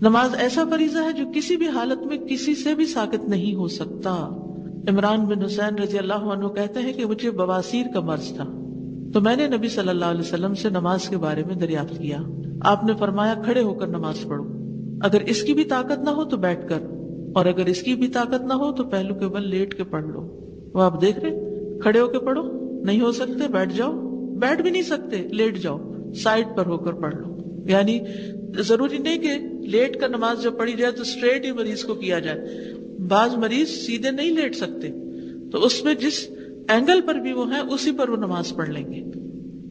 نماز ایسا فریضہ ہے جو کسی بھی حالت میں کسی سے بھی ساقط نہیں ہو سکتا. عمران بن حسین رضی اللہ عنہ کہتے ہیں کہ مجھے بواسیر کا مرض تھا، تو میں نے نبی صلی اللہ علیہ وسلم سے نماز کے بارے میں دریافت کیا. آپ نے فرمایا کھڑے ہو کر نماز پڑھو، اگر اس کی بھی طاقت نہ ہو تو بیٹھ کر، اور اگر اس کی بھی طاقت نہ ہو تو پہلو کے بل لیٹ کے پڑھ لو. وہ آپ دیکھ رہے، کھڑے ہو کے پڑھو، نہیں ہو سکتے بیٹھ جاؤ، بیٹھ بھی نہیں سکتے لیٹ جاؤ، سائڈ پر ہو کر پڑھ لو. یعنی ضروری نہیں کہ لیٹ کر نماز جب پڑھی جائے تو اسٹریٹ ہی مریض کو کیا جائے. بعض مریض سیدھے نہیں لیٹ سکتے، تو اس میں جس اینگل پر بھی وہ ہیں اسی پر وہ نماز پڑھ لیں گے.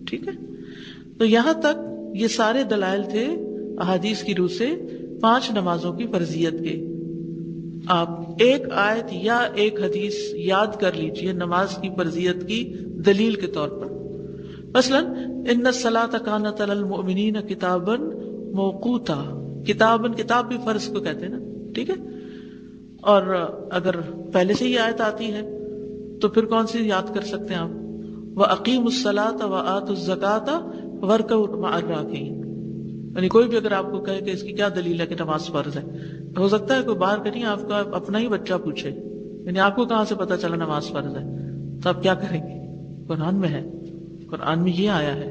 ٹھیک ہے، تو یہاں تک یہ سارے دلائل تھے احادیث کی روح سے 5 نمازوں کی فرضیت کے. آپ ایک آیت یا ایک حدیث یاد کر لیجئے نماز کی فرضیت کی دلیل کے طور پر. مثلا ان الصلاۃ کانت علی المؤمنین کتابا موقوتا، کتابن، کتاب بھی فرض کو کہتے ہیں نا. ٹھیک ہے، اور اگر پہلے سے ہی آیت آتی ہے تو پھر کون سی یاد کر سکتے ہیں آپ؟ وَأَقِيمُوا الصَّلَاةَ وَآتُوا الزَّكَاةَ وَارْكَعُوا مَعَ الرَّاكِعِينَ. یعنی کوئی بھی اگر آپ کو کہے کہ اس کی کیا دلیل ہے کہ نماز فرض ہے، ہو سکتا ہے کوئی باہر کا نہیں، آپ کا اپنا ہی بچہ پوچھے یعنی آپ کو کہاں سے پتا چلا نماز فرض ہے، تو آپ کیا کریں گے؟ قرآن میں ہے، قرآن میں یہ آیا ہے،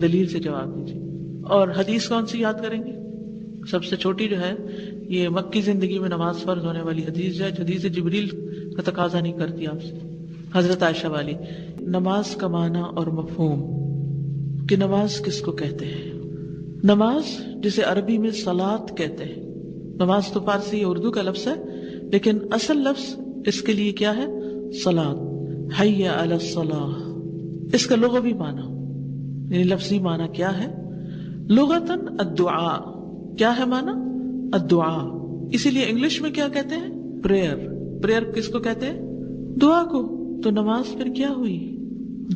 دلیل سے جواب دیجیے. اور حدیث کون سی یاد کریں گے؟ سب سے چھوٹی جو ہے یہ مکی زندگی میں نماز فرض ہونے والی حدیث جو ہے، حدیث جبریل کا تقاضا نہیں کرتی آپ سے، حضرت عائشہ والی. نماز کا معنی اور مفہوم کہ نماز کس کو کہتے ہیں. نماز جسے عربی میں صلاۃ کہتے ہیں. نماز تو فارسی اردو کا لفظ ہے، لیکن اصل لفظ اس کے لیے کیا ہے؟ صلاۃ. حی علی الصلاۃ، اس کا لغوی معنی یعنی لفظی معنی کیا ہے؟ لغتاً الدعاء. کیا ہے معنی؟ الدعاء. اسی لیے انگلش میں کیا کہتے ہیں؟ پریئر. پریئر کس کو کہتے ہیں؟ دعا کو. تو نماز پھر کیا ہوئی؟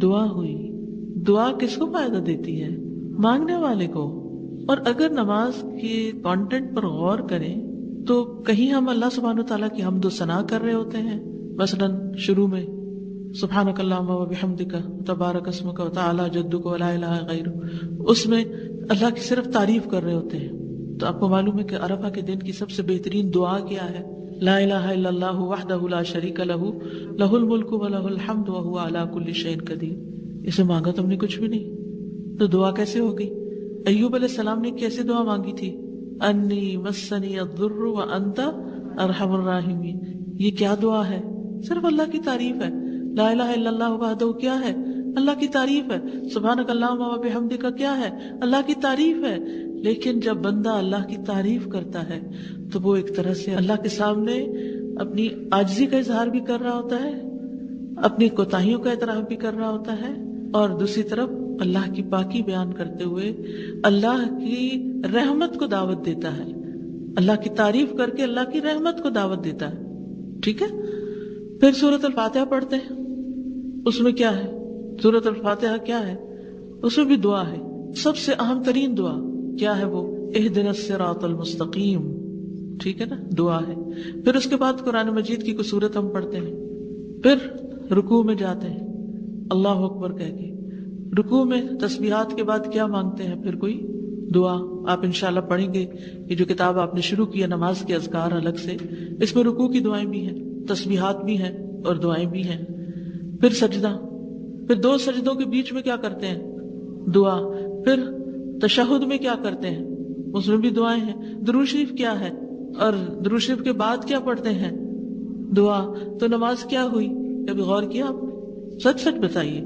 دعا ہوئی. دعا کس کو فائدہ دیتی ہے؟ مانگنے والے کو. اور اگر نماز کے کانٹینٹ پر غور کریں تو کہیں ہم اللہ سبحانہ وتعالیٰ کی حمد و ثنا کر رہے ہوتے ہیں، مثلا شروع میں سبحانک اللہم و بحمدک تبارک اسمک و تعالی جدک و لا الہ غیرک، اس میں اللہ کی صرف تعریف کر رہے ہوتے ہیں. تو آپ کو معلوم ہے کہ عرفہ کے دن کی سب سے بہترین دعا کیا ہے؟ لا الہ الا اللہ وحدہ لا شریک لہ لہ الملک و لہ الحمد وہو علی کل شیء قدیر. اسے مانگا تم نے کچھ بھی نہیں، تو دعا کیسے ہوگی؟ ایوب علیہ السلام نے کیسے دعا مانگی تھی؟ انی مسنی الضر وانت ارحم الراحمین. یہ کیا دعا ہے؟ صرف اللہ کی تعریف ہے. لا الہ الا اللہ وحدہ کیا ہے؟ اللہ کی تعریف ہے. سبحانک اللہم و بحمدک کیا ہے؟ اللہ کی تعریف ہے. لیکن جب بندہ اللہ کی تعریف کرتا ہے تو وہ ایک طرح سے اللہ کے سامنے اپنی عاجزی کا اظہار بھی کر رہا ہوتا ہے، اپنی کوتاہیوں کا اعتراف بھی کر رہا ہوتا ہے، اور دوسری طرف اللہ کی پاکی بیان کرتے ہوئے اللہ کی رحمت کو دعوت دیتا ہے. اللہ کی تعریف کر کے اللہ کی رحمت کو دعوت دیتا ہے. ٹھیک ہے، پھر سورۃ الفاتحہ پڑھتے ہیں. اس میں کیا ہے؟ سورۃ الفاتحہ کیا ہے؟ اس میں بھی دعا ہے. سب سے اہم ترین دعا کیا ہے؟ وہ اہدنا الصراط المستقیم. ٹھیک ہے نا، دعا ہے. پھر اس کے بعد قرآن مجید کی کوئی سورت ہم پڑھتے ہیں، پھر رکوع میں جاتے ہیں اللہ اکبر کہہ کے. رکوع میں تسبیحات کے بعد کیا مانگتے ہیں؟ پھر کوئی دعا. آپ انشاءاللہ پڑھیں گے یہ جو کتاب آپ نے شروع کیا نماز کے اذکار الگ سے، اس میں رکوع کی دعائیں بھی ہیں، تسبیحات بھی ہیں اور دعائیں بھی ہیں. پھر سجدہ، پھر 2 سجدوں کے بیچ میں کیا کرتے ہیں؟ دعا. پھر تشہد میں کیا کرتے ہیں؟ اس میں بھی دعائیں ہیں. درود شریف کیا ہے؟ اور درود شریف کے بعد کیا پڑھتے ہیں؟ دعا. تو نماز کیا ہوئی؟ کبھی غور کیا آپ نے؟ سچ سچ بتائیے.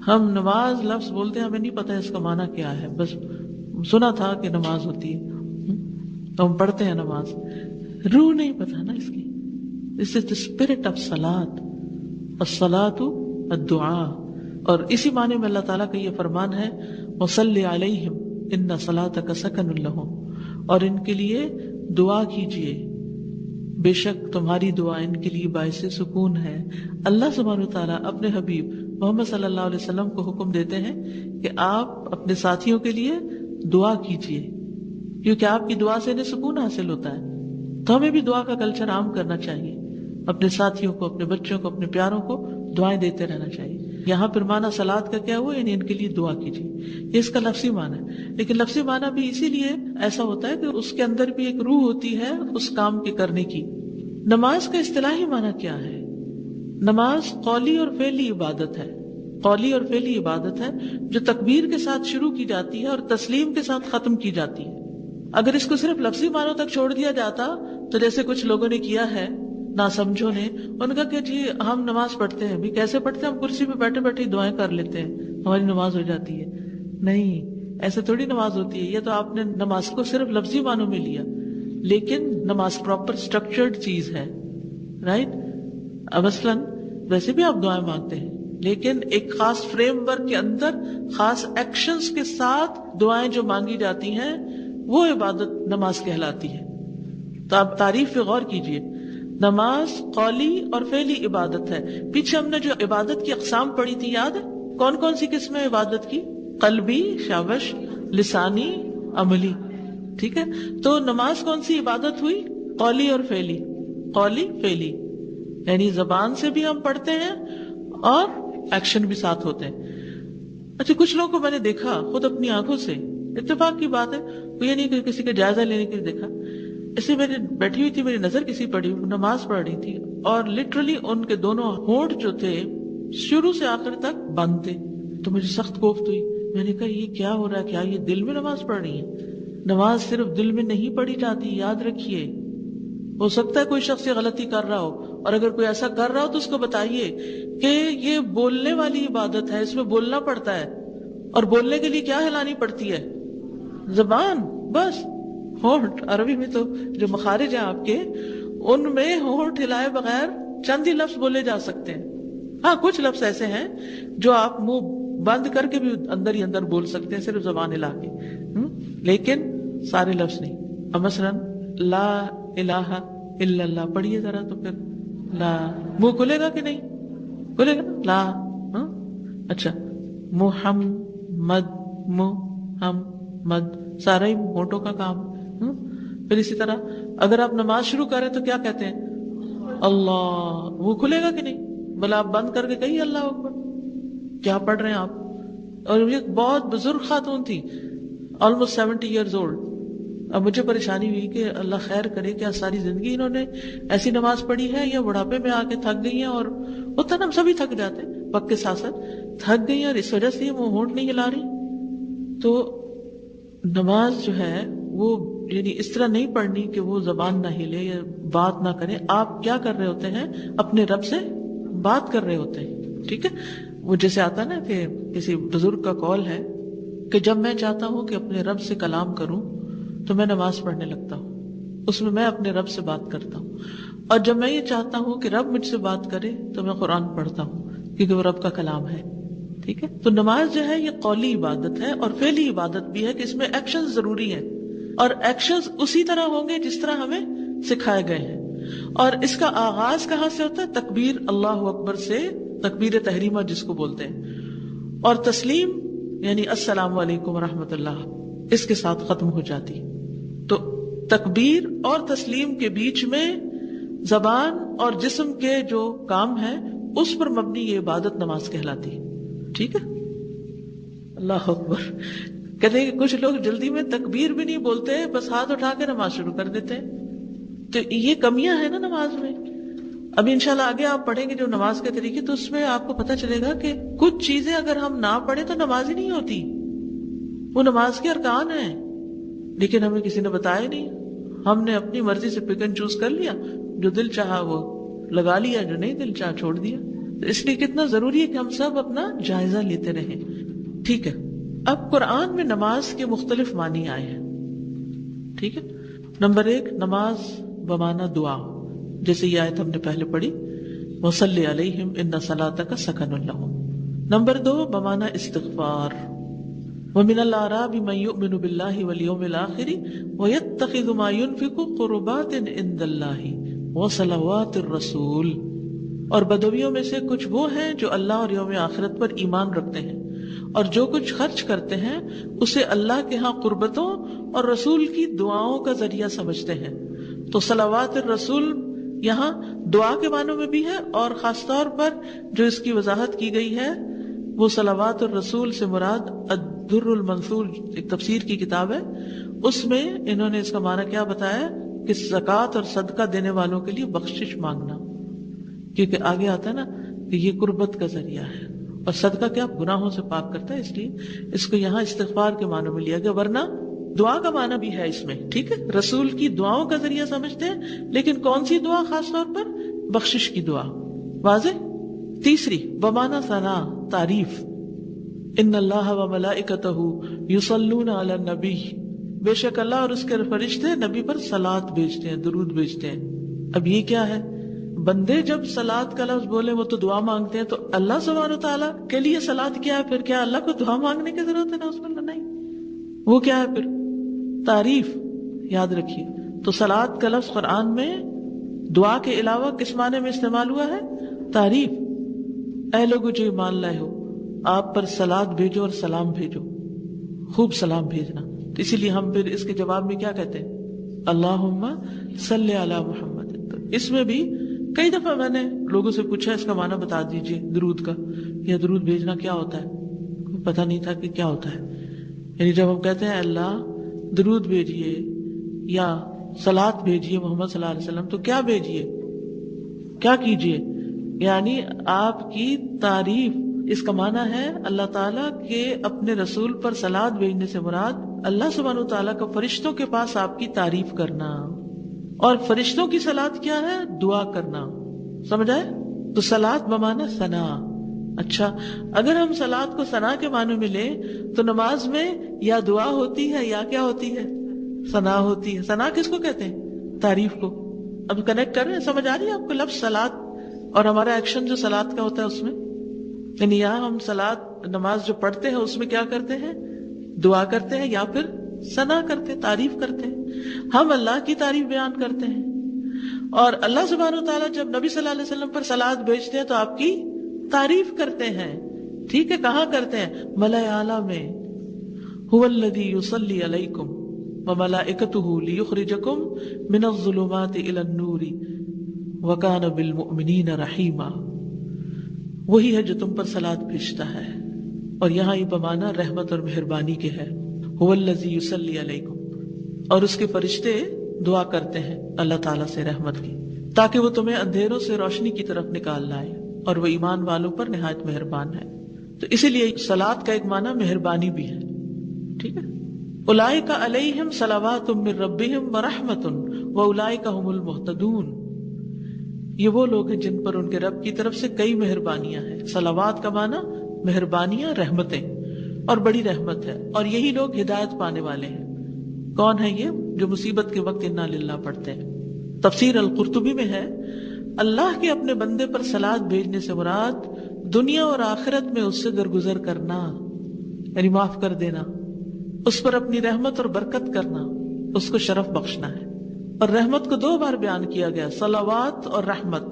ہم نماز لفظ بولتے ہیں، ہمیں نہیں پتا اس کا معنی کیا ہے، بس سنا تھا کہ نماز ہوتی ہے تو ہم پڑھتے ہیں نماز، روح نہیں پتا نا اس کی. This is the spirit of salat. الصلاۃ الدعاء. اور اسی معنی میں اللہ تعالیٰ کا یہ فرمان ہے وصلی علیہم ان صلاتک سکن لہم، اور ان کے لیے دعا کیجیے، بے شک تمہاری دعا ان کے لیے باعث سکون ہے. اللہ سبحانہ وتعالیٰ اپنے حبیب محمد صلی اللہ علیہ وسلم کو حکم دیتے ہیں کہ آپ اپنے ساتھیوں کے لیے دعا کیجیے، کیونکہ آپ کی دعا سے انہیں سکون حاصل ہوتا ہے. تو ہمیں بھی دعا کا کلچر عام کرنا چاہیے، اپنے ساتھیوں کو، اپنے بچوں کو، اپنے پیاروں کو دعائیں دیتے رہنا چاہیے. یہاں پھر معنی صلات کا کیا ہوا، یعنی ان کے لیے دعا کیجیے، یہ اس کا لفظی معنی ہے. لیکن لفظی معنی بھی اسی لیے ایسا ہوتا ہے کہ اس کے اندر بھی ایک روح ہوتی ہے اس کام کے کرنے کی. نماز کا اصطلاحی معنی کیا ہے؟ نماز قولی اور فعلی عبادت ہے. قولی اور فعلی عبادت ہے جو تکبیر کے ساتھ شروع کی جاتی ہے اور تسلیم کے ساتھ ختم کی جاتی ہے. اگر اس کو صرف لفظی معنوں تک چھوڑ دیا جاتا تو جیسے کچھ لوگوں نے کیا ہے ناسمجھوں نے، ان کا کہ جی ہم نماز پڑھتے ہیں، بھی کیسے پڑھتے ہیں، ہم کرسی پہ بیٹھے بیٹھے دعائیں کر لیتے ہیں، ہماری نماز ہو جاتی ہے. نہیں، ایسے تھوڑی نماز ہوتی ہے. یہ تو آپ نے نماز کو صرف لفظی معنوں میں لیا، لیکن نماز پراپر اسٹرکچرڈ چیز ہے، رائٹ. مثلاً ویسے بھی آپ دعائیں مانگتے ہیں، لیکن ایک خاص فریم ورک کے اندر خاص ایکشنز کے ساتھ دعائیں جو مانگی جاتی ہیں وہ عبادت نماز کہلاتی ہے. تو آپ تعریف پہ غور کیجئے. نماز قولی اور فعلی عبادت ہے. پیچھے ہم نے جو عبادت کی اقسام پڑھی تھی یاد ہے؟ کون کون سی قسم ہے عبادت کی؟ قلبی، شابش، لسانی، عملی. ٹھیک ہے، تو نماز کون سی عبادت ہوئی؟ قولی اور فعلی. قولی فعلی یعنی زبان سے بھی ہم پڑھتے ہیں اور ایکشن بھی ساتھ ہوتے ہیں. اچھا، کچھ لوگوں کو میں نے دیکھا خود اپنی آنکھوں سے، اتفاق کی بات ہے، وہ یہ نہیں کہ کسی کا جائزہ لینے کے لیے دیکھا، ایسے میں بیٹھی ہوئی تھی، میری نظر کسی پڑی نماز پڑھ رہی تھی اور لٹرلی ان کے دونوں ہونٹ جو تھے شروع سے آخر تک بند تھے. تو مجھے سخت کوفت ہوئی. میں نے کہا یہ کیا ہو رہا ہے؟ کیا یہ دل میں نماز پڑھ رہی ہیں؟ نماز صرف دل میں نہیں پڑھی جاتی، یاد رکھیے. ہو سکتا ہے کوئی شخص یہ غلطی کر رہا ہو، اور اگر کوئی ایسا کر رہا ہو تو اس کو بتائیے کہ یہ بولنے والی عبادت ہے، اس میں بولنا پڑتا ہے، اور بولنے کے لیے کیا ہلانی پڑتی ہے؟ زبان، بس. ہونٹ، عربی میں تو جو مخارج ہیں آپ کے، ان میں ہونٹ ہلائے بغیر چند ہی لفظ بولے جا سکتے ہیں. ہاں، کچھ لفظ ایسے ہیں جو آپ منہ بند کر کے بھی اندر ہی اندر بول سکتے ہیں صرف زبان ہلا کے، لیکن سارے لفظ نہیں. مثلا لا الہ الا اللہ پڑھیے ذرا، تو پھر لا، منہ کھلے گا کہ نہیں کھلے گا؟ لا. اچھا، محمد، محمد، سارا ہی ہونٹوں کا کام. پھر اسی طرح اگر آپ نماز شروع کریں تو کیا کہتے ہیں؟ اللہ. وہ کھلے گا کہ نہیں؟ بھلا آپ بند کر کے کہیے اللہ اکبر. کیا پڑھ رہے ہیں آپ؟ اور یہ بہت بزرگ خاتون تھی، آلموسٹ 70 ایئرز اولڈ. اب مجھے پریشانی ہوئی کہ اللہ خیر کرے، کیا ساری زندگی انہوں نے ایسی نماز پڑھی ہے یا بڑھاپے میں آ کے تھک گئی ہیں؟ اور ہوتا نا، ہم سبھی تھک جاتے ہیں وقت کے ساتھ ساتھ، تھک گئی ہیں اور اس وجہ سے وہ ہونٹ نہیں ہلا رہی. تو نماز جو ہے وہ یعنی اس طرح نہیں پڑھنی کہ وہ زبان نہ ہلے یا بات نہ کرے. آپ کیا کر رہے ہوتے ہیں؟ اپنے رب سے بات کر رہے ہوتے ہیں. ٹھیک ہے، وہ جیسے آتا نا کہ کسی بزرگ کا قول ہے کہ جب میں چاہتا ہوں کہ اپنے رب سے کلام کروں تو میں نماز پڑھنے لگتا ہوں، اس میں اپنے رب سے بات کرتا ہوں. اور جب میں یہ چاہتا ہوں کہ رب مجھ سے بات کرے تو میں قرآن پڑھتا ہوں، کیونکہ وہ رب کا کلام ہے. ٹھیک ہے، تو نماز جو ہے یہ قولی عبادت ہے اور فعلی عبادت بھی ہے کہ اس میں ایکشن ضروری ہے، اور ایکشنز اسی طرح ہوں گے جس طرح ہمیں سکھائے گئے ہیں. اور اس کا آغاز کہاں سے ہوتا ہے؟ تکبیر اللہ اکبر سے، تکبیر تحریمہ جس کو بولتے ہیں، اور تسلیم یعنی السلام علیکم ورحمۃ اللہ، اس کے ساتھ ختم ہو جاتی. تو تکبیر اور تسلیم کے بیچ میں زبان اور جسم کے جو کام ہے اس پر مبنی یہ عبادت نماز کہلاتی. ٹھیک ہے، اللہ اکبر. کہتے ہیں کہ کچھ لوگ جلدی میں تکبیر بھی نہیں بولتے، بس ہاتھ اٹھا کے نماز شروع کر دیتے ہیں. تو یہ کمیاں ہیں نا نماز میں. اب انشاءاللہ آگے آپ پڑھیں گے جو نماز کے طریقے، تو اس میں آپ کو پتہ چلے گا کہ کچھ چیزیں اگر ہم نہ پڑھیں تو نماز ہی نہیں ہوتی. وہ نماز کے ارکان ہیں، لیکن ہمیں کسی نے بتایا نہیں. ہم نے اپنی مرضی سے پک اینڈ چوز کر لیا، جو دل چاہا وہ لگا لیا، جو نہیں دل چاہا چھوڑ دیا. اس لیے کتنا ضروری ہے کہ ہم سب اپنا جائزہ لیتے رہیں. ٹھیک ہے، اب قرآن میں نماز کے مختلف معنی آئے ہیں. ٹھیک ہے، نمبر 1 نماز بمعنی دعا، جیسے یہ آیت ہم نے پہلے پڑھی، وَصَلِّ عَلَيْهِمْ إِنَّ صَلَاتَكَ سَكَنٌ لَهُمْ. نمبر 2 بمعنی استغفار، وَمِنَ الْأَعْرَابِ مَن يُؤْمِنُ بِاللَّهِ وَالْيَوْمِ الْآخِرِ وَيَتَّخِذُ مَا يُنْفِقُ قُرُبَاتٍ عِندَ اللَّهِ وَصَلَوَاتِ الرَّسُولِ. اور بدویوں میں سے کچھ وہ ہیں جو اللہ اور یوم آخرت پر ایمان رکھتے ہیں اور جو کچھ خرچ کرتے ہیں اسے اللہ کے ہاں قربتوں اور رسول کی دعاؤں کا ذریعہ سمجھتے ہیں. تو صلوات الرسول یہاں دعا کے معنوں میں بھی ہے، اور خاص طور پر جو اس کی وضاحت کی گئی ہے وہ صلوات الرسول سے مراد الدر المنثور ایک تفسیر کی کتاب ہے، اس میں انہوں نے اس کا معنی کیا بتایا کہ زکوٰۃ اور صدقہ دینے والوں کے لیے بخشش مانگنا، کیونکہ آگے آتا ہے نا کہ یہ قربت کا ذریعہ ہے، اور صدقہ کیا گناہوں سے پاک کرتا ہے، اس لیے اس کو یہاں استغفار کے معنی میں لیا گیا، ورنہ دعا کا معنی بھی ہے اس میں، ٹھیک ہے، رسول کی دعاؤں کا ذریعہ سمجھتے ہیں، لیکن کون سی دعا خاص طور پر؟ بخشش کی دعا، واضح۔ تیسری بمانا ثنا، تعریف، ان اللہ و ملائکتہ یصلون علی النبی، بے شک اللہ اور اس کے فرشتے نبی پر صلات بھیجتے ہیں، درود بھیجتے ہیں۔ اب یہ کیا ہے؟ بندے جب صلات کا لفظ بولے وہ تو دعا مانگتے ہیں، تو اللہ سبحانہ تعالیٰ کے لیے صلات کیا ہے؟ پھر کیا اللہ کو دعا مانگنے کی ضرورت ہے؟ نا اس میں نہیں، وہ کیا ہے پھر؟ تعریف، یاد رکھیے۔ تو صلات کا لفظ قرآن میں دعا کے علاوہ کس معنی میں استعمال ہوا ہے؟ تعریف۔ اے لوگو جو ایمان لائے ہو، آپ پر صلات بھیجو اور سلام بھیجو، خوب سلام بھیجنا۔ تو اسی لیے ہم پھر اس کے جواب میں کیا کہتے ہیں؟ اللہم صلی علی محمد۔ تو اس میں بھی کئی دفعہ میں نے لوگوں سے پوچھا اس کا معنی بتا دیجئے درود کا، یا درود بھیجنا کیا ہوتا ہے، پتہ نہیں تھا کہ کیا ہوتا ہے۔ یعنی جب ہم کہتے ہیں اللہ درود بھیجیے یا صلات بھیجیے محمد صلی اللہ علیہ وسلم، تو کیا بھیجیے، کیا کیجیے؟ یعنی آپ کی تعریف۔ اس کا معنی ہے اللہ تعالیٰ کے اپنے رسول پر صلات بھیجنے سے مراد اللہ سبحانہ وتعالیٰ کا فرشتوں کے پاس آپ کی تعریف کرنا، اور فرشتوں کی صلات کیا ہے؟ دعا کرنا، سمجھ آئے؟ تو صلات بمعنی ثنا۔ اچھا، اگر ہم صلات کو ثنا کے معنی میں لیں تو نماز میں یا دعا ہوتی ہے یا کیا ہوتی ہے؟ ثنا ہوتی ہے۔ ثنا کس کو کہتے ہیں؟ تعریف کو۔ اب کنیکٹ کر رہے ہیں، سمجھ آ رہی ہے آپ کو لفظ صلات اور ہمارا ایکشن جو صلات کا ہوتا ہے اس میں؟ یعنی یہاں ہم صلات نماز جو پڑھتے ہیں اس میں کیا کرتے ہیں؟ دعا کرتے ہیں یا پھر ثنا کرتے ہیں، تعریف کرتے ہیں، ہم اللہ کی تعریف بیان کرتے ہیں۔ اور اللہ سبحانہ وتعالیٰ جب نبی صلی اللہ علیہ وسلم پر صلات بھیجتے ہیں تو آپ کی تعریف کرتے ہیں، ٹھیک ہے؟ کہاں کرتے ہیں؟ ملائے اعلیٰ میں۔ هو الذی یصلی علیکم وملائکتہ لیخرجکم من الظلمات الی النور وکان بالمؤمنین رحیما۔ وہی ہے جو تم پر صلات بھیجتا ہے، اور یہاں یہ بمانا رحمت اور مہربانی کے ہے۔ هو الذی یصلی علیکم، اور اس کے فرشتے دعا کرتے ہیں اللہ تعالیٰ سے رحمت کی، تاکہ وہ تمہیں اندھیروں سے روشنی کی طرف نکال لائے، اور وہ ایمان والوں پر نہایت مہربان ہے۔ تو اسی لیے صلات کا ایک معنی مہربانی بھی ہے، ٹھیک ہے؟ اولئک علیہم صلوات من ربہم ورحمۃ واولئک هم المہتدون۔ یہ وہ لوگ ہیں جن پر ان کے رب کی طرف سے کئی مہربانیاں ہیں۔ صلوات کا معنی مہربانیاں، رحمتیں، اور بڑی رحمت ہے، اور یہی لوگ ہدایت پانے والے ہیں۔ کون ہے یہ؟ جو مصیبت کے وقت انا للہ پڑھتے ہیں۔ تفسیر القرطبی میں ہے اللہ کے اپنے بندے پر صلات بھیجنے سے مراد دنیا اور آخرت میں اس سے درگزر کرنا، یعنی معاف کر دینا، اس پر اپنی رحمت اور برکت کرنا، اس کو شرف بخشنا ہے۔ اور رحمت کو دو بار بیان کیا گیا، صلوات اور رحمت،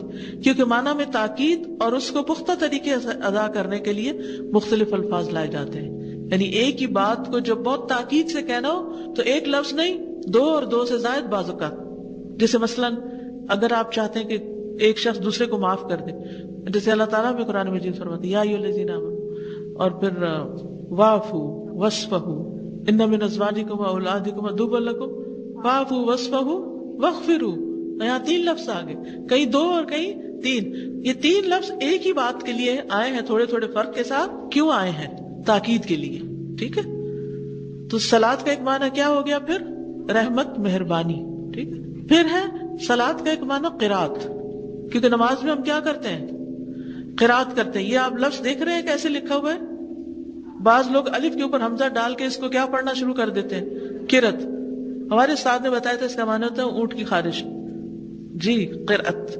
کیونکہ معنی میں تاکید اور اس کو پختہ طریقے سے ادا کرنے کے لیے مختلف الفاظ لائے جاتے ہیں۔ یعنی ایک ہی بات کو جب بہت تاکید سے کہنا ہو تو ایک لفظ نہیں، دو اور دو سے زائد بعض اوقات۔ جیسے مثلاً اگر آپ چاہتے ہیں کہ ایک شخص دوسرے کو معاف کر دے، جیسے اللہ تعالیٰ میں قرآن مجید فرماتے ہیں یا ایھا الذین آمنوا، اور پھر واعفوا واصفحوا ان من ازواجکم واولادکم عدوا لکم فاعفوا واصفحوا واغفروا۔ یہاں تین لفظ آگے، کئی دو اور کئی تین، یہ تین لفظ ایک ہی بات کے لیے آئے ہیں، تھوڑے تھوڑے فرق کے ساتھ۔ کیوں آئے ہیں؟ تاکید کے لیے، ٹھیک ہے؟ تو صلات کا ایک معنی کیا ہو گیا پھر؟ رحمت، مہربانی، ٹھیک ہے؟ پھر ہے صلات کا ایک معنی قرات، کیونکہ نماز میں ہم کیا کرتے ہیں؟ قرات کرتے ہیں۔ یہ آپ لفظ دیکھ رہے ہیں کیسے لکھا ہوا ہے؟ بعض لوگ الف کے اوپر حمزہ ڈال کے اس کو کیا پڑھنا شروع کر دیتے ہیں؟ قرات۔ ہمارے استاد نے بتایا تھا اس کا معنی ہوتا ہے اونٹ کی خارش، جی قرات۔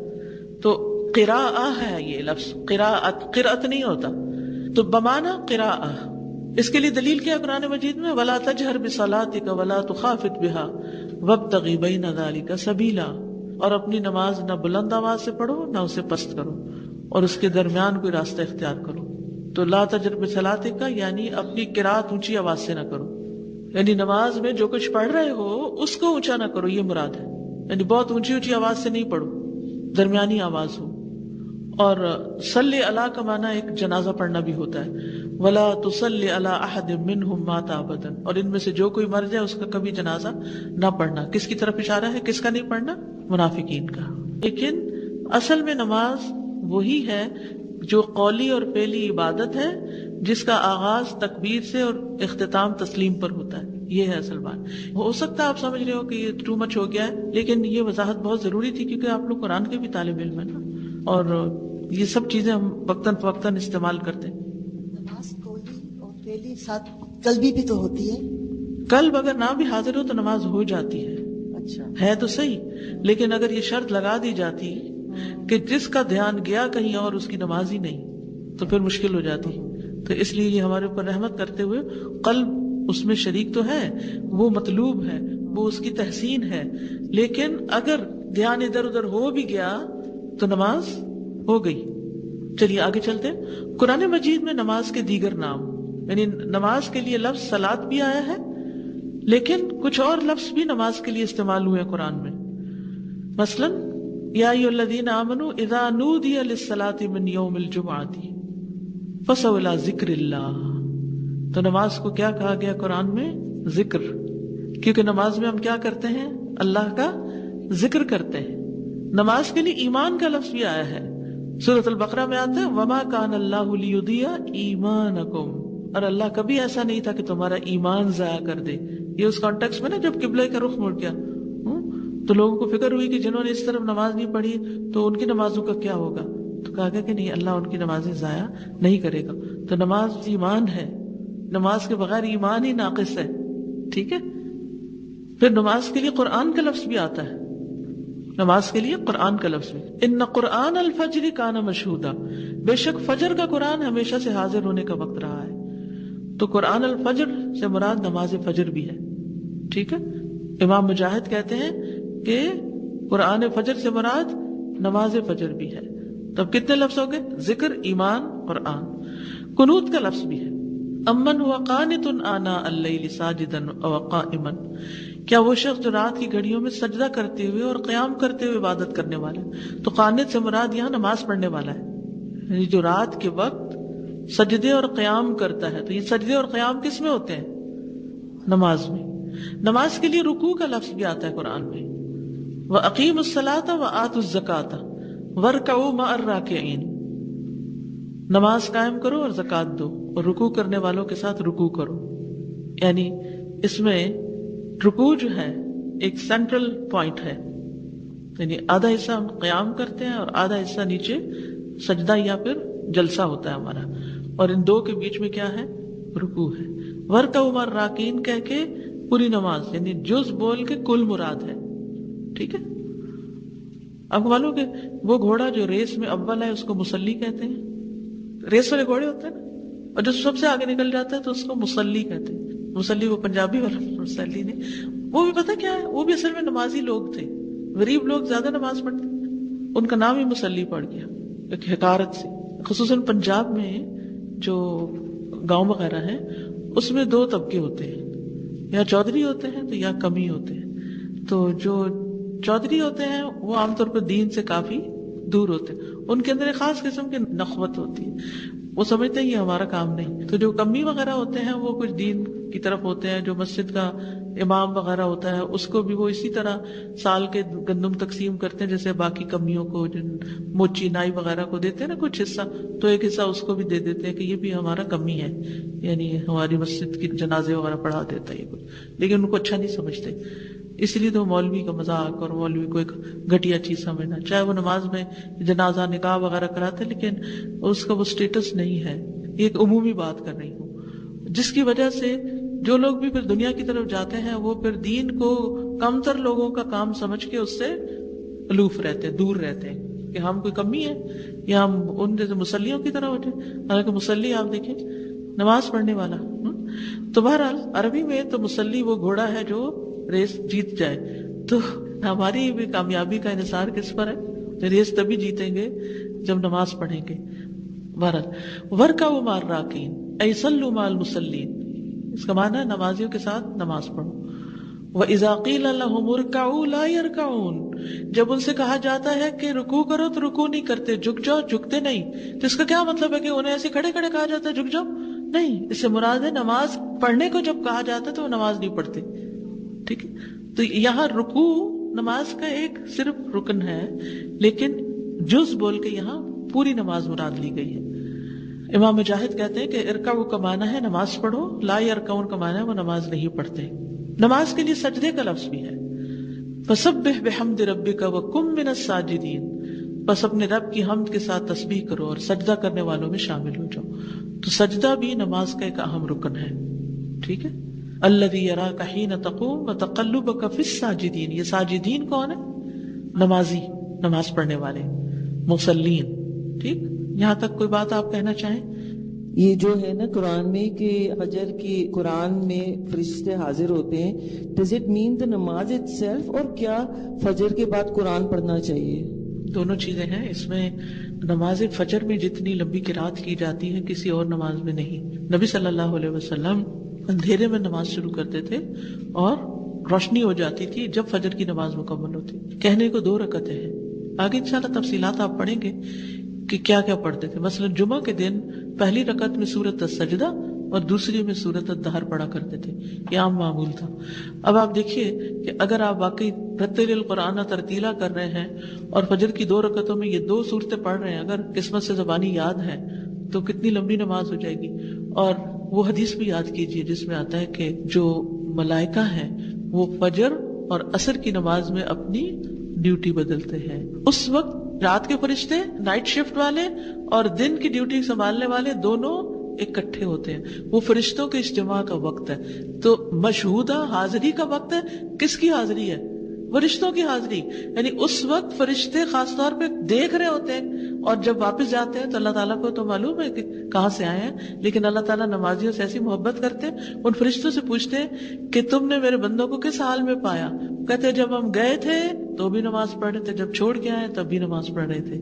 تو قراءہ ہے یہ لفظ، قراءت، قرات نہیں ہوتا۔ تو بمانا قراءہ۔ اس کے لیے دلیل کیا قرآن مجید میں؟ وَلَا تَجْهَرْ بِصَلَاتِكَ وَلَا تُخَافِتْ بِهَا وَابْتَغِ بَيْنَ ذَلِكَ سَبِيلًا، اور اپنی نماز نہ بلند آواز سے پڑھو نہ اسے پست کرو، اور اس کے درمیان کوئی راستہ اختیار کرو۔ تو لا تجہر بصلاتک یعنی اپنی قرات اونچی آواز سے نہ کرو، یعنی نماز میں جو کچھ پڑھ رہے ہو اس کو اونچا نہ کرو، یہ مراد ہے۔ یعنی بہت اونچی اونچی آواز سے نہیں پڑھو، درمیانی آواز ہو۔ اور صلی اللہ کا معنی ایک جنازہ پڑھنا بھی ہوتا ہے۔ ولا تصلی علی احد منہم مات ابدا، اور ان میں سے جو کوئی مر جائے اس کا کبھی جنازہ نہ پڑھنا. کس کی طرف اشارہ ہے؟ کس کا نہیں پڑھنا؟ منافقین کا. لیکن اصل میں نماز وہی ہے جو قولی اور فعلی عبادت ہے، جس کا آغاز تکبیر سے اور اختتام تسلیم پر ہوتا ہے. یہ ہے اصل بات. ہو سکتا ہے آپ سمجھ رہے ہو کہ یہ ٹو مچ ہو گیا ہے، لیکن یہ وضاحت بہت ضروری تھی کیونکہ آپ لوگ قرآن کے بھی طالب علم ہیں نا، اور یہ سب چیزیں ہم وقتاً فوقتاً استعمال کرتے ہیں. نماز قولی اور فعلی ساتھ قلبی بھی تو ہوتی ہے. قلب اگر نہ بھی حاضر ہو تو نماز ہو جاتی ہے. اچھا ہے تو صحیح، لیکن اگر یہ شرط لگا دی جاتی کہ جس کا دھیان گیا کہیں اور اس کی نماز ہی نہیں تو پھر مشکل ہو جاتی. تو اس لیے یہ ہمارے اوپر رحمت کرتے ہوئے قلب اس میں شریک تو ہے، وہ مطلوب ہے، وہ اس کی تحسین ہے، لیکن اگر دھیان ادھر ادھر ہو بھی گیا تو نماز ہو گئی. چلیے آگے چلتے ہیں. قرآن مجید میں نماز کے دیگر نام، یعنی نماز کے لیے لفظ صلاۃ بھی آیا ہے، لیکن کچھ اور لفظ بھی نماز کے لیے استعمال ہوئے قرآن میں. مثلا یا ایھا الذین آمنوا اذا نودی للصلاۃ من یوم الجمعۃ فاسعوا الی ذکر اللہ. تو نماز کو کیا کہا گیا قرآن میں؟ ذکر. کیونکہ نماز میں ہم کیا کرتے ہیں؟ اللہ کا ذکر کرتے ہیں. نماز کے لیے ایمان کا لفظ بھی آیا ہے. سورۃ البقرہ میں آتا ہے وما کان اللہ لیضیع ایمانکم، اور اللہ کبھی ایسا نہیں تھا کہ تمہارا ایمان ضائع کر دے. یہ اس کانٹیکس میں نا جب قبلہ کا رخ مڑ گیا تو لوگوں کو فکر ہوئی کہ جنہوں نے اس طرف نماز نہیں پڑھی تو ان کی نمازوں کا کیا ہوگا. تو کہا گیا کہ نہیں، اللہ ان کی نمازیں ضائع نہیں کرے گا. تو نماز ایمان ہے، نماز کے بغیر ایمان ہی ناقص ہے. ٹھیک ہے. پھر نماز کے لیے قرآن کا لفظ بھی آتا ہے. نماز کے لیے قرآن کا لفظ بھی، ان قرآن الفجر کان مشہودا، بے شک فجر کا قرآن ہمیشہ سے حاضر ہونے کا وقت رہا ہے. تو قرآن الفجر سے مراد نماز فجر بھی ہے. ٹھیک ہے. امام مجاہد کہتے ہیں کہ قرآن فجر سے مراد نماز فجر بھی ہے. تب کتنے لفظ ہو گئے؟ ذکر، ایمان، قرآن. قنوت کا لفظ بھی ہے. امن ہوا قانت آناء اللیل ساجدا او قائما، کیا وہ شخص جو رات کی گھڑیوں میں سجدہ کرتے ہوئے اور قیام کرتے ہوئے عبادت کرنے والا ہے. تو قانت سے مراد یہاں نماز پڑھنے والا ہے، یعنی جو رات کے وقت سجدے اور قیام کرتا ہے. تو یہ سجدے اور قیام کس میں ہوتے ہیں؟ نماز میں. نماز کے لیے رکوع کا لفظ بھی آتا ہے قرآن میں. وَأَقِيمُوا الصَّلَاةَ وَآتُوا الزَّكَاةَ وَارْكَعُوا مَعَ الرَّاكِعِينَ، نماز قائم کرو اور زکوٰۃ دو اور رکوع کرنے والوں کے ساتھ رکوع کرو. یعنی اس میں رکوع جو ہے ایک سینٹرل پوائنٹ ہے، یعنی آدھا حصہ ہم قیام کرتے ہیں اور آدھا حصہ نیچے سجدہ یا پھر جلسہ ہوتا ہے ہمارا، اور ان دو کے بیچ میں کیا ہے؟ رکوع ہے. وَارْكَعُوا مَعَ الرَّاكِعِينَ کہہ کے پوری نماز، یعنی جز بول کے کل مراد ہے. ٹھیک ہے. آپ کو معلوم کہ وہ گھوڑا جو ریس میں اول ہے اس کو مصلی کہتے ہیں. ریس والے گھوڑے ہوتے ہیں نا، اور جو سب سے آگے نکل جاتا ہے تو اس کو مصلی کہتے ہیں. مصلی وہ پنجابی والا مصلی نہیں، وہ بھی پتہ کیا ہے، وہ بھی اصل میں نمازی لوگ تھے. غریب لوگ زیادہ نماز پڑھتے، ان کا نام ہی مصلی پڑ گیا ایک حقارت سے. خصوصاً پنجاب میں جو گاؤں وغیرہ ہیں اس میں دو طبقے ہوتے ہیں، یا چودھری ہوتے ہیں تو یا کمی ہوتے ہیں. تو جو چودھری ہوتے ہیں وہ عام طور پر دین سے کافی دور ہوتے ہیں، ان کے اندر ایک خاص قسم کی نخوت ہوتی ہے، وہ سمجھتے ہیں یہ ہمارا کام نہیں. تو جو کمی وغیرہ ہوتے ہیں وہ کچھ دین کی طرف ہوتے ہیں. جو مسجد کا امام وغیرہ ہوتا ہے اس کو بھی وہ اسی طرح سال کے گندم تقسیم کرتے ہیں جیسے باقی کمیوں کو، جن موچی نائی وغیرہ کو دیتے ہیں نا کچھ حصہ، تو ایک حصہ اس کو بھی دے دیتے ہیں کہ یہ بھی ہمارا کمی ہے، یعنی ہماری مسجد کی جنازے وغیرہ پڑھا دیتا ہے یہ کچھ. لیکن ان کو اچھا نہیں سمجھتے، اس لیے تو مولوی کا مذاق اور مولوی کو ایک گھٹیا چیز سمجھنا، چاہے وہ نماز میں جنازہ نکاح وغیرہ کراتے لیکن اس کا وہ سٹیٹس نہیں ہے. یہ ایک عمومی بات کر رہی ہوں، جس کی وجہ سے جو لوگ بھی پھر دنیا کی طرف جاتے ہیں وہ پھر دین کو کمتر لوگوں کا کام سمجھ کے اس سے الوف رہتے ہیں، دور رہتے ہیں کہ ہم کوئی کمی ہے یا ہم ان جیسے مسلیوں کی طرح ہو جائے. حالانکہ مسلی آپ دیکھیں نماز پڑھنے والا. تو بہرحال عربی میں تو مسلی وہ گھوڑا ہے جو ریس جیت جائے. تو ہماری بھی کامیابی کا انحصار کس پر ہے؟ ریس تبھی جیتیں گے جب نماز پڑھیں گے. بہرحال وَارْكَعُوا مَعَ الرَّاكِعِينَ أَيْ صَلُّوا مَعَ الْمُصَلِّينَ، اس کا معنی ہے نمازیوں کے ساتھ نماز پڑھو. وَإِذَا قِيلَ لَهُمُ ارْكَعُوا لَا يَرْكَعُونَ، جب ان سے کہا جاتا ہے کہ رکوع کرو تو رکوع نہیں کرتے، جھک جاؤ جھکتے نہیں. تو اس کا کیا مطلب ہے کہ انہیں ایسے کھڑے کھڑے کہا جاتا ہے جھک جاؤ؟ نہیں، اس سے مراد ہے نماز پڑھنے کو جب کہا جاتا ہے تو وہ نماز نہیں پڑھتے. ٹھیک ہے، تو یہاں رکوع نماز کا ایک صرف رکن ہے، لیکن جز بول کے یہاں پوری نماز مراد لی گئی ہے. امام مجاہد کہتے ہیں کہ ارکعوا کا معنی ہے نماز پڑھو، لا یرکعون کا معنی ہے وہ نماز نہیں پڑھتے. نماز کے لیے سجدے کا لفظ بھی ہے. فسبح بحمد ربک وکن من الساجدین، بس اپنے رب کی حمد کے ساتھ تسبیح کرو اور سجدہ کرنے والوں میں شامل ہو جاؤ. تو سجدہ بھی نماز کا ایک اہم رکن ہے. ٹھیک ہے. الذی یراک حین تقوم وتقلبک فی الساجدین، یہ ساجدین کون ہے؟ نمازی، نماز پڑھنے والے، مصلین. ٹھیک، یہاں تک کوئی بات آپ کہنا چاہیں؟ یہ جو ہے نا قرآن میں کہ فجر کی قرآن میں فرشتے حاضر ہوتے ہیں، ڈز اٹ مین دا نماز اٹ سیلف، اور کیا فجر کے بعد قرآن پڑھنا چاہیے؟ دونوں چیزیں ہیں اس میں. نماز فجر میں جتنی لمبی قرات کی جاتی ہے کسی اور نماز میں نہیں. نبی صلی اللہ علیہ وسلم اندھیرے میں نماز شروع کرتے تھے اور روشنی ہو جاتی تھی جب فجر کی نماز مکمل ہوتی. کہنے کو 2 رکعتیں ہیں، آگے انشاءاللہ تفصیلات آپ پڑھیں گے کہ کیا کیا پڑھتے تھے. مثلا جمعہ کے دن پہلی رکعت میں سورۃ السجدہ اور دوسری میں سورۃ الدہر پڑھا کرتے تھے، یہ عام معمول تھا. اب آپ دیکھیے کہ اگر آپ واقعی رتل القرآن ترتیلا کر رہے ہیں اور فجر کی 2 رکعتوں میں یہ 2 صورتیں پڑھ رہے ہیں، اگر قسمت سے زبانی یاد ہے تو کتنی لمبی نماز ہو جائے گی. اور وہ حدیث بھی یاد کیجئے جس میں آتا ہے کہ جو ملائکہ ہیں وہ فجر اور عصر کی نماز میں اپنی ڈیوٹی بدلتے ہیں. اس وقت رات کے فرشتے، نائٹ شفٹ والے اور دن کی ڈیوٹی سنبھالنے والے دونوں اکٹھے ہوتے ہیں. وہ فرشتوں کے اجتماع کا وقت ہے. تو مشہودہ حاضری کا وقت ہے. کس کی حاضری ہے؟ فرشتوں کی حاضری. یعنی اس وقت فرشتے خاص طور پہ دیکھ رہے ہوتے ہیں، اور جب واپس جاتے ہیں تو اللہ تعالیٰ کو تو معلوم ہے کہ کہاں سے آئے ہیں، لیکن اللہ تعالیٰ نمازیوں سے ایسی محبت کرتے ہیں، ان فرشتوں سے پوچھتے ہیں کہ تم نے میرے بندوں کو کس حال میں پایا؟ کہتے ہیں جب ہم گئے تھے تو بھی نماز پڑھ رہے تھے، جب چھوڑ کے آئے تب بھی نماز پڑھ رہے تھے.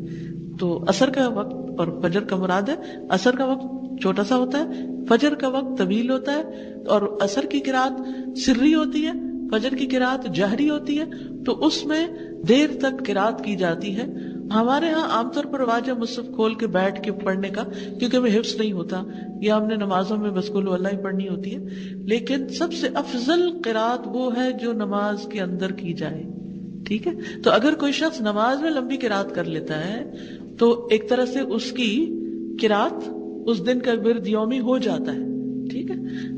تو عصر کا وقت اور فجر کا مراد ہے. عصر کا وقت چھوٹا سا ہوتا ہے، فجر کا وقت طویل ہوتا ہے، اور عصر کی قرات سری ہوتی ہے، فجر کی قرات جہری ہوتی ہے، تو اس میں دیر تک قرات کی جاتی ہے. ہمارے ہاں عام طور پر رواج ہے مصحف کھول کے بیٹھ کے پڑھنے کا، کیونکہ ہمیں حفظ نہیں ہوتا، یا ہم نے نمازوں میں بس قل اللہ ہی پڑھنی ہوتی ہے. لیکن سب سے افضل قرات وہ ہے جو نماز کے اندر کی جائے. ٹھیک ہے، تو اگر کوئی شخص نماز میں لمبی قرات کر لیتا ہے تو ایک طرح سے اس کی قرات اس دن کا ورد یومی ہو جاتا ہے. ٹھیک ہے،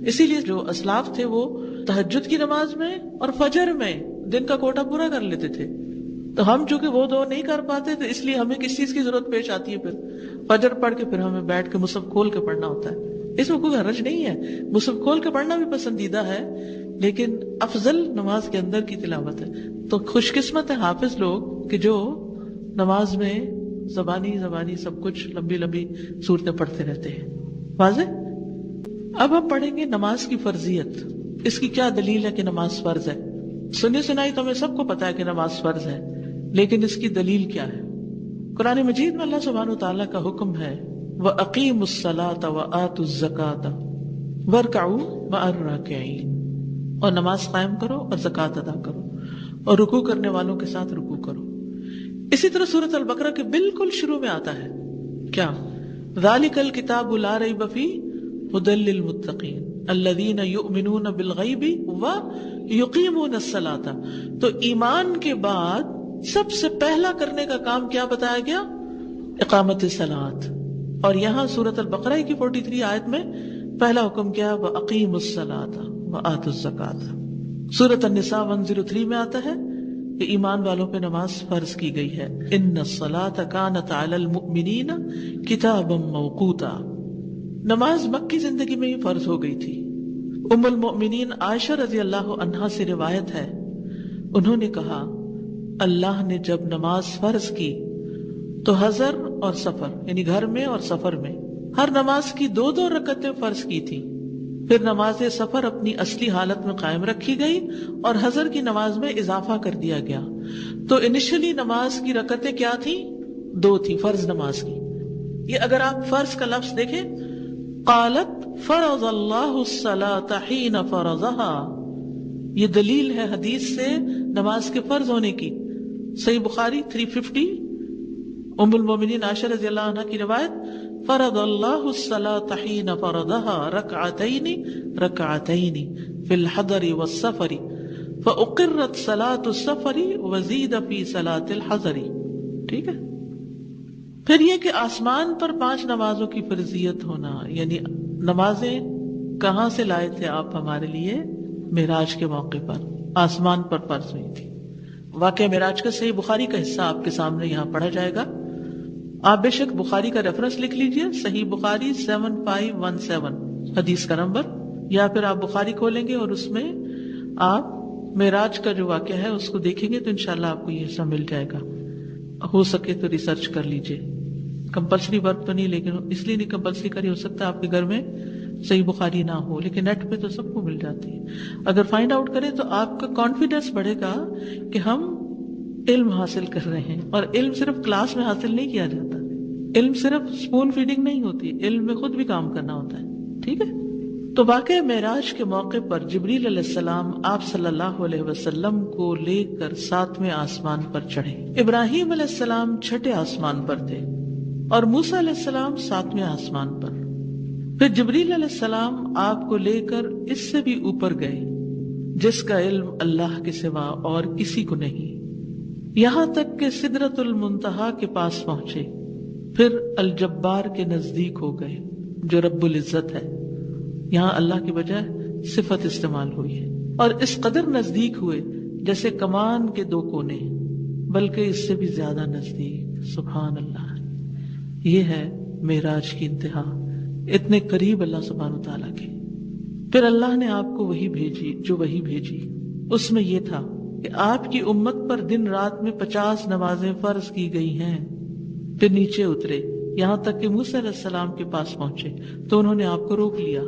اسی لیے جو اسلاف تھے وہ تہجد کی نماز میں اور فجر میں دن کا کوٹا پورا کر لیتے تھے. تو ہم چونکہ وہ 2 نہیں کر پاتے تو اس لیے ہمیں کس چیز کی ضرورت پیش آتی ہے؟ پھر فجر پڑھ کے پھر ہمیں بیٹھ کے مصحف کھول کے پڑھنا ہوتا ہے. اس میں کوئی حرج نہیں ہے، مصحف کھول کے پڑھنا بھی پسندیدہ ہے، لیکن افضل نماز کے اندر کی تلاوت ہے. تو خوش قسمت ہے حافظ لوگ کہ جو نماز میں زبانی سب کچھ لمبی لمبی صورتیں پڑھتے رہتے ہیں. واضح؟ اب ہم پڑھیں گے نماز کی فرضیت. اس کی کیا دلیل ہے کہ نماز فرض ہے؟ سنی سنائی تو ہمیں سب کو پتا ہے کہ نماز فرض ہے، لیکن اس کی دلیل کیا ہے؟ قرآن مجید میں اللہ سبحانہ وتعالیٰ کا حکم ہے وَأَقِيمُوا الصَّلَاةَ وَآتُوا الزَّكَاةَ وَارْكَعُوا مَعَ الرَّاكِعِينَ، اور نماز قائم کرو اور زکوٰۃ ادا کرو اور رکوع کرنے والوں کے ساتھ رکوع کرو. اسی طرح سورۃ البقرہ کے بالکل شروع میں آتا ہے کیا؟ ذَلِكَ الْكِتَابُ لَا رَيْبَ فِيهِ هُدًى لِّلْمُتَّقِينَ الَّذِينَ يُؤْمِنُونَ بِالْغَيْبِ وَيُقِيمُونَ الصَّلَاةَ. تو ایمان کے بعد سب سے پہلا کرنے کا کام کیا بتایا گیا؟ اقامت الصلاۃ. اور یہاں سورۃ البقرہ کی 43 آیت میں پہلا حکم کیا؟ وَأَقِيمُوا الصَّلَاةَ وَآتُوا الزَّكَاةَ. سورۃ النساء 103 میں آتا ہے کہ ایمان والوں پہ نماز فرض کی گئی ہے. ان الصلاۃ کانت علی المؤمنین کتابا موقوتا. نماز مکی زندگی میں ہی فرض ہو گئی تھی. ام المؤمنین عائشہ رضی اللہ عنہا سے روایت ہے، انہوں نے کہا اللہ نے جب نماز فرض کی تو حضر اور سفر یعنی گھر میں اور سفر میں ہر نماز کی 2 رکعتیں فرض کی تھی. پھر نماز سفر اپنی اصلی حالت میں قائم رکھی گئی اور حضر کی نماز میں اضافہ کر دیا گیا. تو انیشلی نماز کی رکعتیں کیا تھی؟ 2 تھی فرض نماز کی. یہ اگر آپ فرض کا لفظ دیکھیں، قالت فرض اللہ الصلاۃ حین فرضها، یہ دلیل ہے حدیث سے نماز کے فرض ہونے کی. صحیح بخاری 350 ام المومنین عائشہ رضی اللہ عنہ کی روایت، فرض اللہ الصلاۃ حین فرضها رکعتین رکعتین فی الحضر والسفر فاقرت صلاۃ السفر وزید فی صلاۃ الحضر. ٹھیک ہے. پھر یہ کہ آسمان پر 5 نمازوں کی فرضیت ہونا، یعنی نمازیں کہاں سے لائے تھے آپ ہمارے لیے؟ معراج کے موقع پر آسمان پر فرض ہوئی تھی. واقعہ معراج کا صحیح بخاری کا حصہ آپ کے سامنے یہاں پڑھا جائے گا. آپ بے شک بخاری کا ریفرنس لکھ لیجئے، صحیح بخاری 7517 حدیث کا نمبر، یا پھر آپ بخاری کھولیں گے اور اس میں آپ معراج کا جو واقعہ ہے اس کو دیکھیں گے تو انشاءاللہ آپ کو یہ حصہ مل جائے گا. ہو سکے تو ریسرچ کر لیجئے. کمپلسری ورک تو نہیں، لیکن اس لیے نہیں کمپلسری کری، ہو سکتا ہے آپ کے گھر میں صحیح بخاری نہ ہو، لیکن نیٹ پہ تو سب کو مل جاتی ہے. اگر فائنڈ آؤٹ کریں تو آپ کا کانفیڈنس بڑھے گا کہ ہم علم حاصل کر رہے ہیں. اور علم صرف کلاس میں حاصل نہیں کیا جاتا، علم صرف اسپون فیڈنگ نہیں ہوتی، علم میں خود بھی کام کرنا ہوتا ہے. ٹھیک ہے. تو واقعہ معراج کے موقع پر جبریل علیہ السلام آپ صلی اللہ علیہ وسلم کو لے کر 7ویں آسمان پر چڑھے. ابراہیم علیہ السلام 6 آسمان پر تھے اور موسیٰ علیہ السلام 7ویں آسمان پر. پھر جبریل علیہ السلام آپ کو لے کر اس سے بھی اوپر گئے جس کا علم اللہ کے سوا اور کسی کو نہیں، یہاں تک کہ سدرۃ المنتہا کے پاس پہنچے. پھر الجبار کے نزدیک ہو گئے جو رب العزت ہے. یہاں اللہ کی بجائے صفت استعمال ہوئی ہے. اور اس قدر نزدیک ہوئے جیسے کمان کے 2 کونے، بلکہ اس سے بھی زیادہ نزدیک. سبحان اللہ. یہ ہے معراج کی انتہا، اتنے قریب اللہ سبحانہ وتعالیٰ کے. پھر اللہ نے آپ کو وہی بھیجی جو وہی بھیجی. اس میں یہ تھا کہ آپ کی امت پر دن رات میں 50 نمازیں فرض کی گئی ہیں. پھر نیچے اترے یہاں تک کہ موسیٰ علیہ السلام کے پاس پہنچے تو انہوں نے آپ کو روک لیا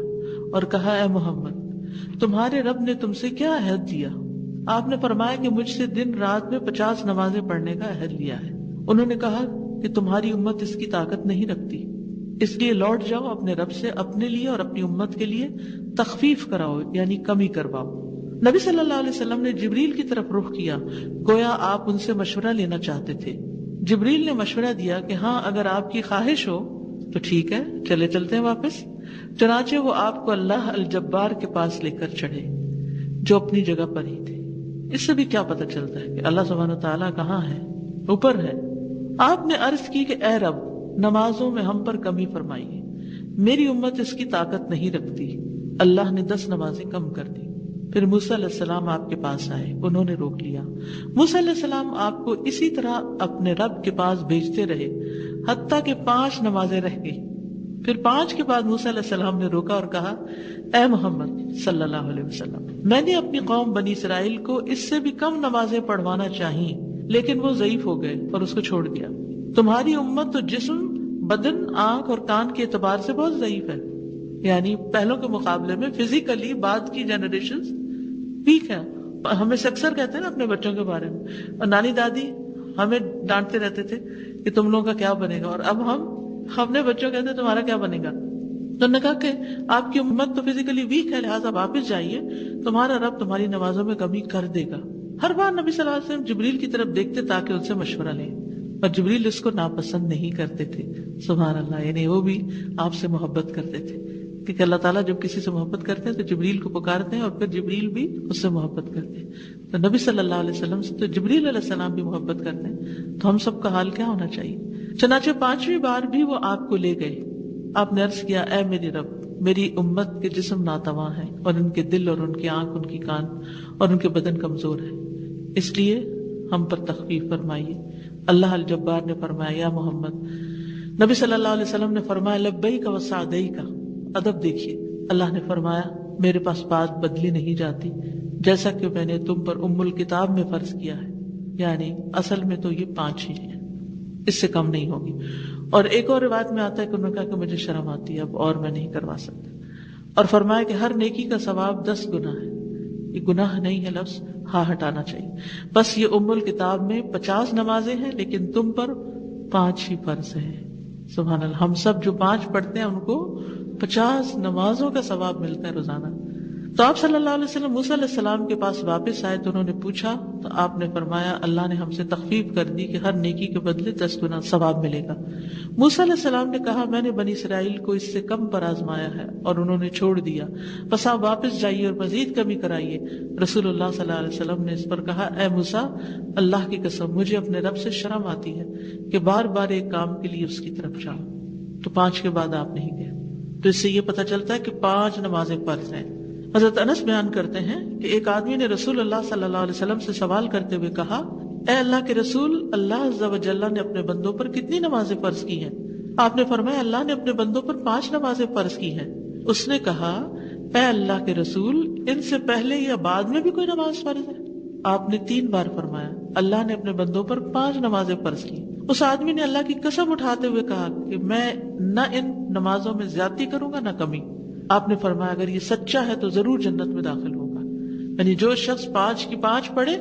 اور کہا، اے محمد تمہارے رب نے تم سے کیا عہد دیا؟ آپ نے فرمایا کہ مجھ سے دن رات میں 50 نمازیں پڑھنے کا عہد لیا ہے. انہوں نے کہا کہ تمہاری امت اس کی طاقت نہیں رکھتی، اس لیے لوٹ جاؤ اپنے رب سے، اپنے لیے اور اپنی امت کے لیے تخفیف کراؤ، یعنی کمی کرواؤ. نبی صلی اللہ علیہ وسلم نے جبریل کی طرف رخ کیا، گویا آپ ان سے مشورہ لینا چاہتے تھے. جبریل نے مشورہ دیا کہ ہاں اگر آپ کی خواہش ہو تو ٹھیک ہے، چلتے ہیں واپس. چنانچہ وہ آپ کو اللہ الجبار کے پاس لے کر چڑھے جو اپنی جگہ پر ہی تھے. اس سے بھی کیا پتہ چلتا ہے کہ اللہ سبحانہ تعالیٰ کہاں ہے؟ اوپر ہے. آپ نے عرض کی کہ اے رب نمازوں میں ہم پر کمی فرمائیے، میری امت اس کی طاقت نہیں رکھتی. اللہ نے 10 نمازیں کم کر دی. پھر موسیٰ علیہ السلام آپ کے پاس آئے، انہوں نے روک لیا. موسیٰ علیہ السلام آپ کو اسی طرح اپنے رب کے پاس بھیجتے رہے حتیٰ کہ 5 نمازیں رہ گئی. پھر 5 کے بعد موسیٰ علیہ السلام نے روکا اور کہا، اے محمد صلی اللہ علیہ وسلم میں نے اپنی قوم بنی اسرائیل کو اس سے بھی کم نمازیں پڑھوانا چاہیے لیکن وہ ضعیف ہو گئے اور اس کو چھوڑ دیا. تمہاری امت تو جسم، بدن، آنکھ اور کان کے اعتبار سے بہت ضعیف ہے، یعنی پہلوں کے مقابلے میں فزیکلی بعد کی جنریشنز ویک ہے. ہمیں سے اکثر کہتے ہیں نا اپنے بچوں کے بارے میں، اور نانی دادی ہمیں ڈانٹتے رہتے تھے کہ تم لوگوں کا کیا بنے گا، اور اب ہم اپنے بچوں کہتے ہیں تمہارا کیا بنے گا. تو انہوں نے کہا کہ آپ کی امت تو فزیکلی ویک ہے، لہٰذا واپس جائیے، تمہارا رب تمہاری نمازوں میں کمی کر دے گا. ہر بار نبی صلی اللہ علیہ وسلم جبریل کی طرف دیکھتے تاکہ ان سے مشورہ لیں، اور جبریل اس کو ناپسند نہیں کرتے تھے. سبحان اللہ. یعنی وہ بھی آپ سے محبت کرتے تھے، کیونکہ اللہ تعالیٰ جب کسی سے محبت کرتے ہیں تو جبریل کو پکارتے ہیں اور پھر جبریل بھی اس سے محبت کرتے ہیں. تو نبی صلی اللہ علیہ وسلم سے تو جبریل علیہ السلام بھی محبت کرتے ہیں، تو ہم سب کا حال کیا ہونا چاہیے. چنانچہ 5ویں بار بھی وہ آپ کو لے گئے. آپ نے عرض کیا، اے میرے رب میری امت کے جسم ناتواں ہیں اور ان کے دل اور ان کی آنکھ، ان کی کان اور ان کے بدن کمزور ہے، اس لیے ہم پر تخفیف فرمائیے. اللہ الجبار نے فرمایا، یا محمد. نبی صلی اللہ علیہ وسلم نے فرمایا، لبیک و سعدیک. ادب دیکھیے، اللہ نے فرمایا میرے پاس بات بدلی نہیں جاتی، جیسا کہ میں نے تم پر ام الکتاب میں فرض کیا ہے، یعنی اصل میں تو یہ 5 ہی ہیں، اس سے کم نہیں ہوگی. اور ایک اور روایت میں آتا ہے کہ انہوں نے کہا کہ مجھے شرم آتی ہے اب اور میں نہیں کروا سکتا. اور فرمایا کہ ہر نیکی کا ثواب 10 گنا ہے. یہ گناہ نہیں ہے لفظ، ہاں ہٹانا چاہیے. بس یہ ام الکتاب میں 50 نمازیں ہیں لیکن تم پر 5 ہی فرض ہیں. سبحان اللہ. ہم سب جو 5 پڑھتے ہیں ان کو 50 نمازوں کا ثواب ملتا ہے روزانہ. تو آپ صلی اللہ علیہ وسلم موسیٰ علیہ السلام کے پاس واپس آئے تو انہوں نے پوچھا تو آپ نے فرمایا اللہ نے ہم سے تخفیف کر دی کہ ہر نیکی کے بدلے 10 گنا ثواب ملے گا۔ موسیٰ علیہ السلام نے کہا میں نے بنی اسرائیل کو اس سے کم پر آزمایا ہے اور انہوں نے چھوڑ دیا، بس آپ واپس جائیے اور مزید کمی کرائیے۔ رسول اللہ صلی اللہ علیہ وسلم نے اس پر کہا اے موسیٰ اللہ کی قسم مجھے اپنے رب سے شرم آتی ہے کہ بار بار ایک کام کے لیے اس کی طرف جاؤں۔ تو 5 کے بعد آپ نہیں گئے۔ تو اس سے یہ پتہ چلتا ہے کہ 5 نمازیں فرض ہیں۔ حضرت انس بیان کرتے ہیں کہ ایک آدمی نے رسول اللہ صلی اللہ علیہ وسلم سے سوال کرتے ہوئے کہا اے اللہ کے رسول، اللہ عز و جل نے اپنے بندوں پر کتنی نمازیں فرض کی ہیں؟ آپ نے فرمایا اللہ نے اپنے بندوں پر 5 نمازیں فرض کی ہیں۔ اس نے کہا اے اللہ کے رسول، ان سے پہلے یا بعد میں بھی کوئی نماز فرض ہے؟ آپ نے 3 بار فرمایا اللہ نے اپنے بندوں پر 5 نمازیں فرض کی۔ اس آدمی نے اللہ کی قسم اٹھاتے ہوئے کہا کہ میں نہ ان نمازوں میں زیادتی کروں گا نہ کمی۔ آپ نے فرمایا اگر یہ سچا ہے تو ضرور جنت میں داخل ہوگا، یعنی جو شخص 5 کی 5 پڑھے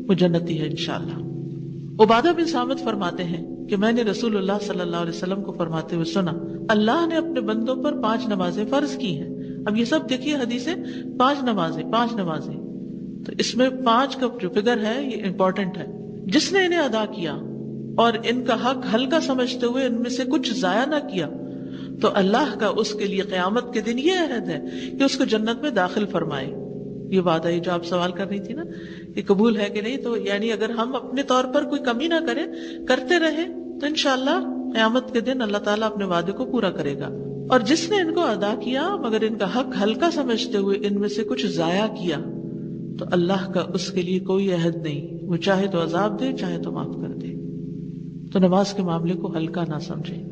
وہ جنتی ہے انشاءاللہ۔ عبادہ بن صامت فرماتے ہیں کہ میں نے رسول اللہ صلی اللہ علیہ وسلم کو فرماتے ہوئے سنا اللہ نے اپنے بندوں پر 5 نمازیں فرض کی ہیں۔ اب یہ سب دیکھیے حدیثیں 5 نمازیں، تو اس میں 5 کا جو فگر ہے یہ امپورٹنٹ ہے۔ جس نے انہیں ادا کیا اور ان کا حق ہلکا سمجھتے ہوئے ان میں سے کچھ ضائع نہ کیا تو اللہ کا اس کے لیے قیامت کے دن یہ عہد ہے کہ اس کو جنت میں داخل فرمائے۔ یہ وعدہ ہے جو آپ سوال کر رہی تھی نا کہ قبول ہے کہ نہیں، تو یعنی اگر ہم اپنے طور پر کوئی کمی نہ کریں، کرتے رہیں تو انشاءاللہ قیامت کے دن اللہ تعالیٰ اپنے وعدے کو پورا کرے گا۔ اور جس نے ان کو ادا کیا مگر ان کا حق ہلکا سمجھتے ہوئے ان میں سے کچھ ضائع کیا تو اللہ کا اس کے لیے کوئی عہد نہیں، وہ چاہے تو عذاب دے چاہے تو معاف کر دے۔ تو نماز کے معاملے کو ہلکا نہ سمجھے۔